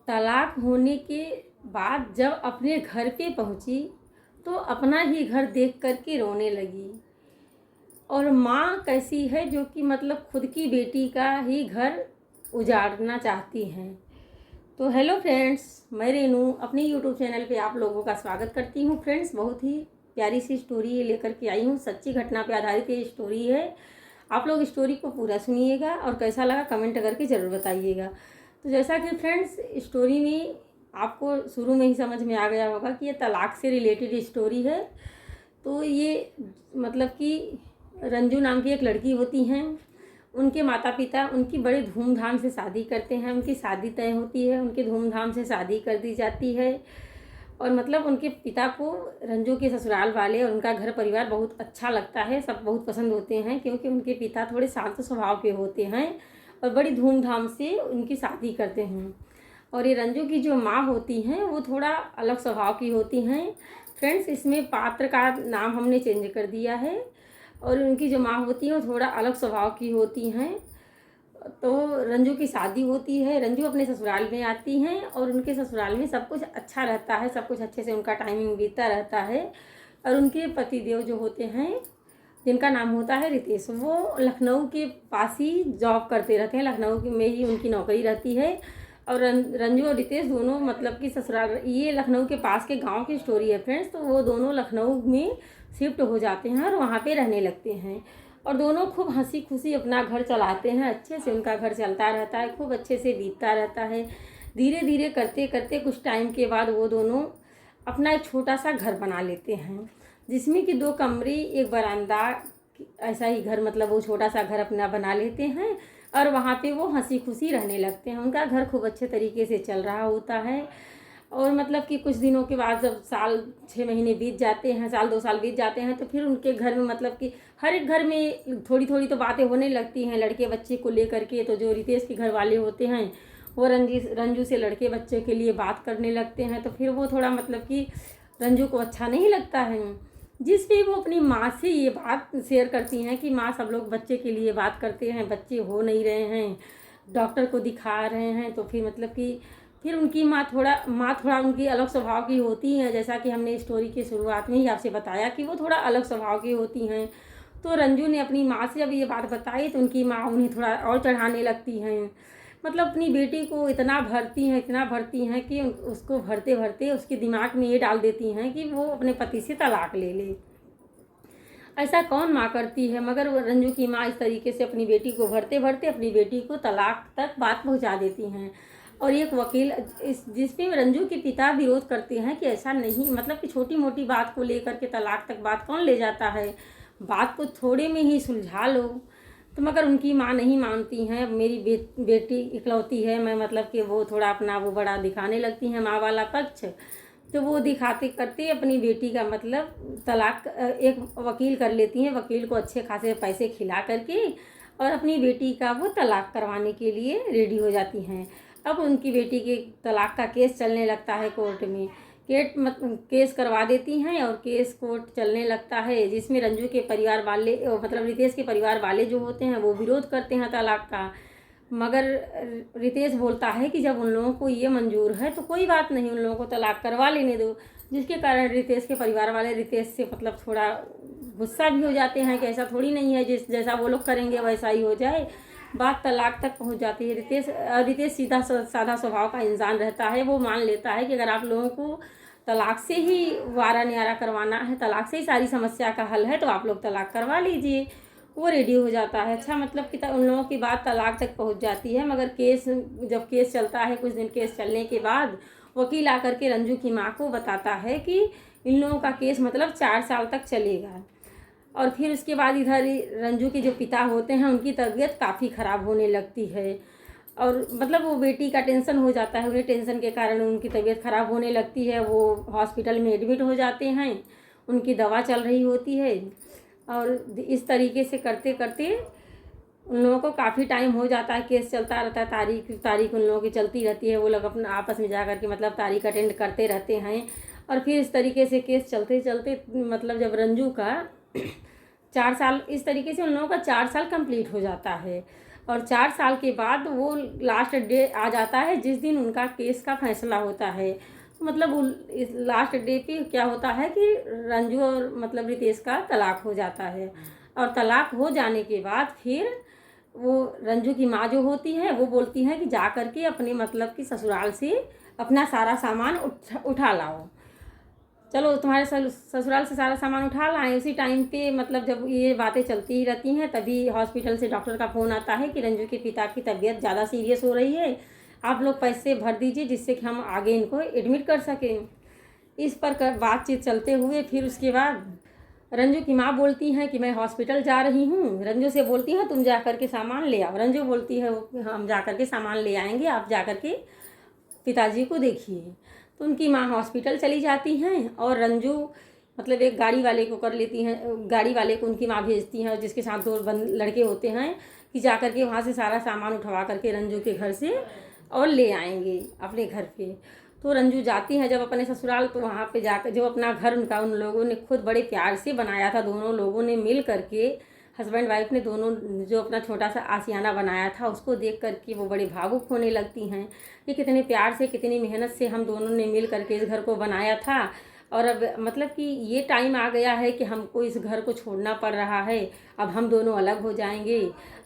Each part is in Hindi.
तलाक होने के बाद जब अपने घर पे पहुंची तो अपना ही घर देख कर के रोने लगी। और माँ कैसी है जो कि मतलब खुद की बेटी का ही घर उजाड़ना चाहती हैं। तो हेलो फ्रेंड्स, मैं रेनू अपने यूट्यूब चैनल पे आप लोगों का स्वागत करती हूँ। फ्रेंड्स, बहुत ही प्यारी सी स्टोरी लेकर के आई हूँ। सच्ची घटना पे आधारित ये स्टोरी है। आप लोग स्टोरी को पूरा सुनिएगा और कैसा लगा कमेंट करके ज़रूर बताइएगा। तो जैसा कि फ्रेंड्स, स्टोरी में आपको शुरू में ही समझ में आ गया होगा कि ये तलाक से रिलेटेड स्टोरी है। तो ये मतलब कि रंजू नाम की एक लड़की होती हैं। उनके माता पिता उनकी बड़े धूमधाम से शादी करते हैं। उनकी शादी तय होती है, उनके धूमधाम से शादी कर दी जाती है। और मतलब उनके पिता को रंजू के ससुराल वाले और उनका घर परिवार बहुत अच्छा लगता है। सब बहुत पसंद होते हैं क्योंकि उनके पिता थोड़े शांत स्वभाव के होते हैं और बड़ी धूमधाम से उनकी शादी करते हैं। और ये रंजू की जो माँ होती हैं वो थोड़ा अलग स्वभाव की होती हैं। फ्रेंड्स, इसमें पात्र का नाम हमने चेंज कर दिया है। और उनकी जो माँ होती हैं वो थोड़ा अलग स्वभाव की होती हैं। तो रंजू की शादी होती है, रंजू अपने ससुराल में आती हैं और उनके ससुराल में सब कुछ अच्छा रहता है, सब कुछ अच्छे से उनका टाइमिंग बीतता रहता है। और उनके पतिदेव जो होते हैं, जिनका नाम होता है रितेश, वो लखनऊ के पास ही जॉब करते रहते हैं। लखनऊ में ही उनकी नौकरी रहती है। और रंजू और रितेश दोनों मतलब कि ससुराल, ये लखनऊ के पास के गांव की स्टोरी है फ्रेंड्स। तो वो दोनों लखनऊ में शिफ्ट हो जाते हैं और वहाँ पे रहने लगते हैं। और दोनों खूब हंसी खुशी अपना घर चलाते हैं। अच्छे से उनका घर चलता रहता है, खूब अच्छे से बीतता रहता है। धीरे धीरे करते करते कुछ टाइम के बाद वो दोनों अपना एक छोटा सा घर बना लेते हैं, जिसमें कि 2 कमरे, एक बरामदा, ऐसा ही घर, मतलब वो छोटा सा घर अपना बना लेते हैं। और वहाँ पे वो हंसी खुशी रहने लगते हैं। उनका घर खूब अच्छे तरीके से चल रहा होता है। और मतलब कि कुछ दिनों के बाद जब साल 6 महीने बीत जाते हैं, साल 2 साल बीत जाते हैं, तो फिर उनके घर में मतलब कि हर एक घर में थोड़ी थोड़ी तो बातें होने लगती हैं लड़के बच्चे को लेकर के। तो जो रितेश के घर वाले होते हैं वो रंजू से लड़के बच्चे के लिए बात करने लगते हैं। तो फिर वो थोड़ा मतलब कि रंजू को अच्छा नहीं लगता है। जिस पे वो अपनी माँ से ये बात शेयर करती हैं कि माँ, सब लोग बच्चे के लिए बात करते हैं, बच्चे हो नहीं रहे हैं, डॉक्टर को दिखा रहे हैं। तो फिर मतलब कि फिर उनकी माँ थोड़ा उनकी अलग स्वभाव की होती हैं। जैसा कि हमने स्टोरी की शुरुआत में ही आपसे बताया कि वो थोड़ा अलग स्वभाव की होती हैं। तो रंजू ने अपनी माँ से जब ये बात बताई तो उनकी माँ उन्हें थोड़ा और चढ़ाने लगती हैं। मतलब अपनी बेटी को इतना भरती हैं कि उसको भरते भरते उसके दिमाग में ये डाल देती हैं कि वो अपने पति से तलाक ले ले। ऐसा कौन माँ करती है, मगर वो रंजू की माँ इस तरीके से अपनी बेटी को भरते भरते अपनी बेटी को तलाक तक बात पहुँचा देती हैं। और एक वकील जिसमें रंजू के पिता विरोध करते हैं कि ऐसा नहीं, मतलब कि छोटी मोटी बात को लेकर के तलाक तक बात कौन ले जाता है, बात को थोड़े में ही सुलझा लो। तो मगर उनकी माँ नहीं मानती हैं। मेरी बेटी इकलौती है, मैं मतलब कि वो थोड़ा अपना वो बड़ा दिखाने लगती हैं माँ वाला पक्ष। तो वो दिखाते करते अपनी बेटी का मतलब तलाक एक वकील कर लेती हैं। वकील को अच्छे खासे पैसे खिला करके और अपनी बेटी का वो तलाक करवाने के लिए रेडी हो जाती हैं। अब उनकी बेटी के तलाक का केस चलने लगता है कोर्ट में। केस करवा देती हैं और केस कोर्ट चलने लगता है, जिसमें रंजू के परिवार वाले, मतलब रितेश के परिवार वाले जो होते हैं वो विरोध करते हैं तलाक का। मगर रितेश बोलता है कि जब उन लोगों को ये मंजूर है तो कोई बात नहीं, उन लोगों को तलाक करवा लेने दो। जिसके कारण रितेश के परिवार वाले रितेश से मतलब थोड़ा गुस्सा भी हो जाते हैं कि ऐसा थोड़ी नहीं है, जैसा वो लोग करेंगे वैसा ही हो जाए। बात तलाक तक पहुंच जाती है। रितेश सीधा साधा स्वभाव का इंसान रहता है। वो मान लेता है कि अगर आप लोगों को तलाक से ही वारा न्यारा करवाना है, तलाक से ही सारी समस्या का हल है, तो आप लोग तलाक करवा लीजिए। वो रेडी हो जाता है। अच्छा, मतलब कि उन लोगों की बात तलाक तक पहुंच जाती है। मगर जब केस चलता है, कुछ दिन केस चलने के बाद वकील आकर के रंजू की माँ को बताता है कि इन लोगों का केस मतलब 4 साल तक चलेगा। और फिर उसके बाद इधर रंजू के जो पिता होते हैं उनकी तबीयत काफ़ी ख़राब होने लगती है। और मतलब वो बेटी का टेंशन हो जाता है, उन्हें टेंशन के कारण उनकी तबीयत ख़राब होने लगती है। वो हॉस्पिटल में एडमिट हो जाते हैं, उनकी दवा चल रही होती है। और इस तरीके से करते करते उन लोगों को काफ़ी टाइम हो जाता है। केस चलता रहता है, तारीख उन लोगों की चलती रहती है। वो लोग अपना आपस में जा कर के मतलब तारीख अटेंड करते रहते हैं। और फिर इस तरीके से केस चलते चलते मतलब जब रंजू का 4 साल इस तरीके से उन लोगों का 4 साल कंप्लीट हो जाता है। और 4 साल के बाद वो लास्ट डे आ जाता है जिस दिन उनका केस का फैसला होता है। तो मतलब इस लास्ट डे पे क्या होता है कि रंजू और मतलब रितेश का तलाक हो जाता है। और तलाक हो जाने के बाद फिर वो रंजू की माँ जो होती है वो बोलती है कि जा कर के अपने मतलब कि ससुराल से अपना सारा सामान उठा लाओ। चलो तुम्हारे ससुराल से सारा सामान उठा लाएं। उसी टाइम पे मतलब जब ये बातें चलती ही रहती हैं तभी हॉस्पिटल से डॉक्टर का फ़ोन आता है कि रंजू के पिता की तबीयत ज़्यादा सीरियस हो रही है, आप लोग पैसे भर दीजिए जिससे कि हम आगे इनको एडमिट कर सकें। इस पर बातचीत चलते हुए फिर उसके बाद रंजू की माँ बोलती हैं कि मैं हॉस्पिटल जा रही हूँ। रंजू से बोलती हैं तुम जा कर के सामान ले आओ। रंजू बोलती है हम जा कर के सामान ले आएंगे, आप जा कर के पिताजी को देखिए। तो उनकी माँ हॉस्पिटल चली जाती हैं और रंजू मतलब एक गाड़ी वाले को कर लेती हैं, गाड़ी वाले को उनकी माँ भेजती हैं जिसके साथ 2 लड़के होते हैं कि जा कर के वहाँ से सारा सामान उठवा करके रंजू के घर से और ले आएंगे अपने घर पे। तो रंजू जाती हैं जब अपने ससुराल, तो वहाँ पे जाकर जो अपना घर उनका उन लोगों ने खुद बड़े प्यार से बनाया था, दोनों लोगों ने मिल करके, हस्बैंड वाइफ ने दोनों जो अपना छोटा सा आशियाना बनाया था उसको देख करके वो बड़े भावुक होने लगती हैं कि कितने प्यार से कितनी मेहनत से हम दोनों ने मिल करके इस घर को बनाया था। और अब मतलब कि ये टाइम आ गया है कि हमको इस घर को छोड़ना पड़ रहा है, अब हम दोनों अलग हो जाएंगे।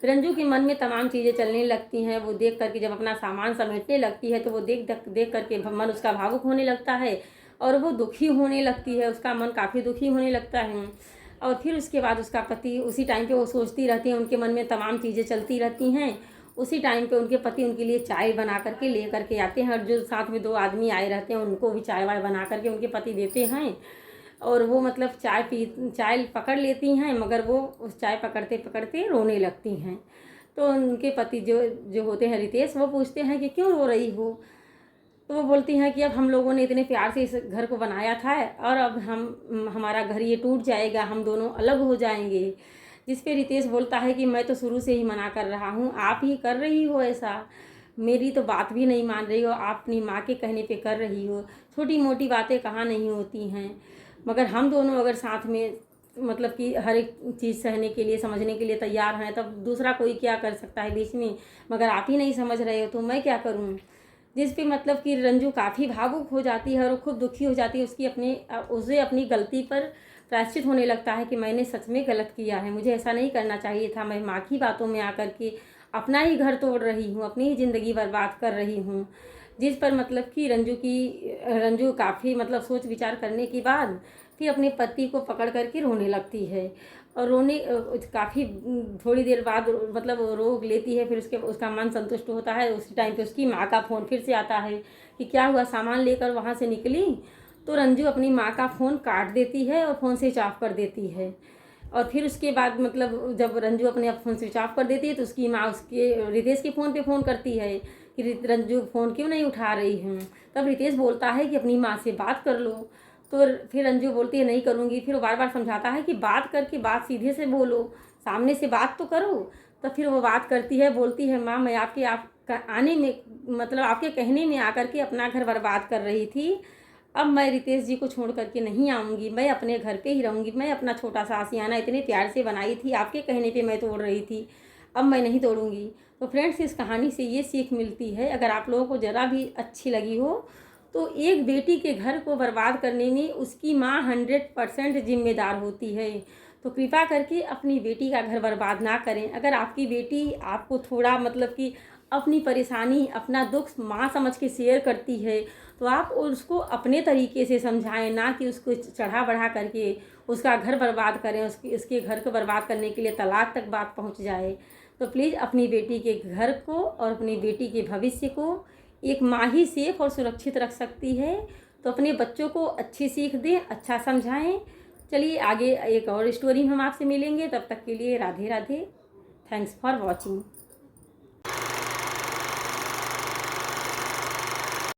रंजू के मन में तमाम चीज़ें चलने लगती हैं। वो देख करके जब अपना सामान समेटने लगती है तो वो देख देख करके मन उसका भावुक होने लगता है और वो दुखी होने लगती है, उसका मन काफ़ी दुखी होने लगता है। और फिर उसके बाद उसका पति उसी टाइम पे वो सोचती रहती है, उनके मन में तमाम चीज़ें चलती रहती हैं। उसी टाइम पे उनके पति उनके लिए चाय बना करके ले करके आते हैं और जो साथ में 2 आदमी आए रहते हैं उनको भी चाय वाय बना करके उनके पति देते हैं। और वो मतलब चाय पकड़ लेती हैं, मगर वो उस चाय पकड़ते पकड़ते रोने लगती हैं। तो उनके पति जो जो होते हैं रितेश, वो पूछते हैं कि क्यों रो रही हो। तो वो बोलती हैं कि अब हम लोगों ने इतने प्यार से इस घर को बनाया था और अब हमारा घर ये टूट जाएगा, हम दोनों अलग हो जाएंगे। जिस पे रितेश बोलता है कि मैं तो शुरू से ही मना कर रहा हूँ, आप ही कर रही हो ऐसा, मेरी तो बात भी नहीं मान रही हो, आप अपनी माँ के कहने पे कर रही हो। छोटी मोटी बातें कहाँ नहीं होती हैं, मगर हम दोनों अगर साथ में मतलब कि हर एक चीज़ सहने के लिए समझने के लिए तैयार हैं तब दूसरा कोई क्या कर सकता है बीच में, मगर आप ही नहीं समझ रहे हो तो मैं क्या करूँ। जिस पे मतलब कि रंजू काफ़ी भावुक हो जाती है और खूब दुखी हो जाती है। उसे अपनी गलती पर प्रायश्चित होने लगता है कि मैंने सच में गलत किया है, मुझे ऐसा नहीं करना चाहिए था, मैं माँ की बातों में आकर के अपना ही घर तोड़ रही हूँ, अपनी ही ज़िंदगी बर्बाद कर रही हूँ। जिस पर मतलब कि रंजू काफ़ी मतलब सोच विचार करने के बाद फिर अपने पति को पकड़ करके रोने लगती है। और रोने काफ़ी थोड़ी देर बाद मतलब रो लेती है, फिर उसका मन संतुष्ट होता है। उसी टाइम पे उसकी माँ का फ़ोन फिर से आता है कि क्या हुआ, सामान लेकर वहाँ से निकली। तो रंजू अपनी माँ का फ़ोन काट देती है और फ़ोन स्विच ऑफ कर देती है। और फिर उसके बाद मतलब जब रंजू अपने फ़ोन स्विच ऑफ कर देती है तो उसकी माँ उसके रितेश के फ़ोन पे फ़ोन करती है कि रंजू फ़ोन क्यों नहीं उठा रही हूँ। तब रितेश बोलता है कि अपनी माँ से बात कर लो। तो फिर रंजू बोलती है नहीं करूँगी। फिर वो बार बार समझाता है कि बात करके बात सीधे से बोलो, सामने से बात तो करो। तो फिर वो बात करती है, बोलती है माँ मैं आपका आने में मतलब आपके कहने में आकर के अपना घर बर्बाद कर रही थी, अब मैं रितेश जी को छोड़ करके नहीं आऊँगी, मैं अपने घर पे ही रहूँगी। मैं अपना छोटा सा आशियाना इतने प्यार से बनाई थी, आपके कहने पे मैं तोड़ रही थी, अब मैं नहीं तोड़ूँगी। तो फ्रेंड्स इस कहानी से ये सीख मिलती है, अगर आप लोगों को ज़रा भी अच्छी लगी हो तो एक बेटी के घर को बर्बाद करने में उसकी माँ 100% जिम्मेदार होती है। तो कृपा करके अपनी बेटी का घर बर्बाद ना करें। अगर आपकी बेटी आपको थोड़ा मतलब कि अपनी परेशानी अपना दुख माँ समझ के शेयर करती है तो आप उसको अपने तरीके से समझाएं, ना कि उसको चढ़ा बढ़ा करके उसका घर बर्बाद करें, उसके घर को बर्बाद करने के लिए तलाक तक बात पहुंच जाए। तो प्लीज़ अपनी बेटी के घर को और अपनी बेटी के भविष्य को एक माँ ही सेफ और सुरक्षित रख सकती है। तो अपने बच्चों को अच्छी सीख दें, अच्छा समझाएं। चलिए आगे एक और स्टोरी में हम आपसे मिलेंगे, तब तक के लिए Radhe Radhe. Thanks for watching.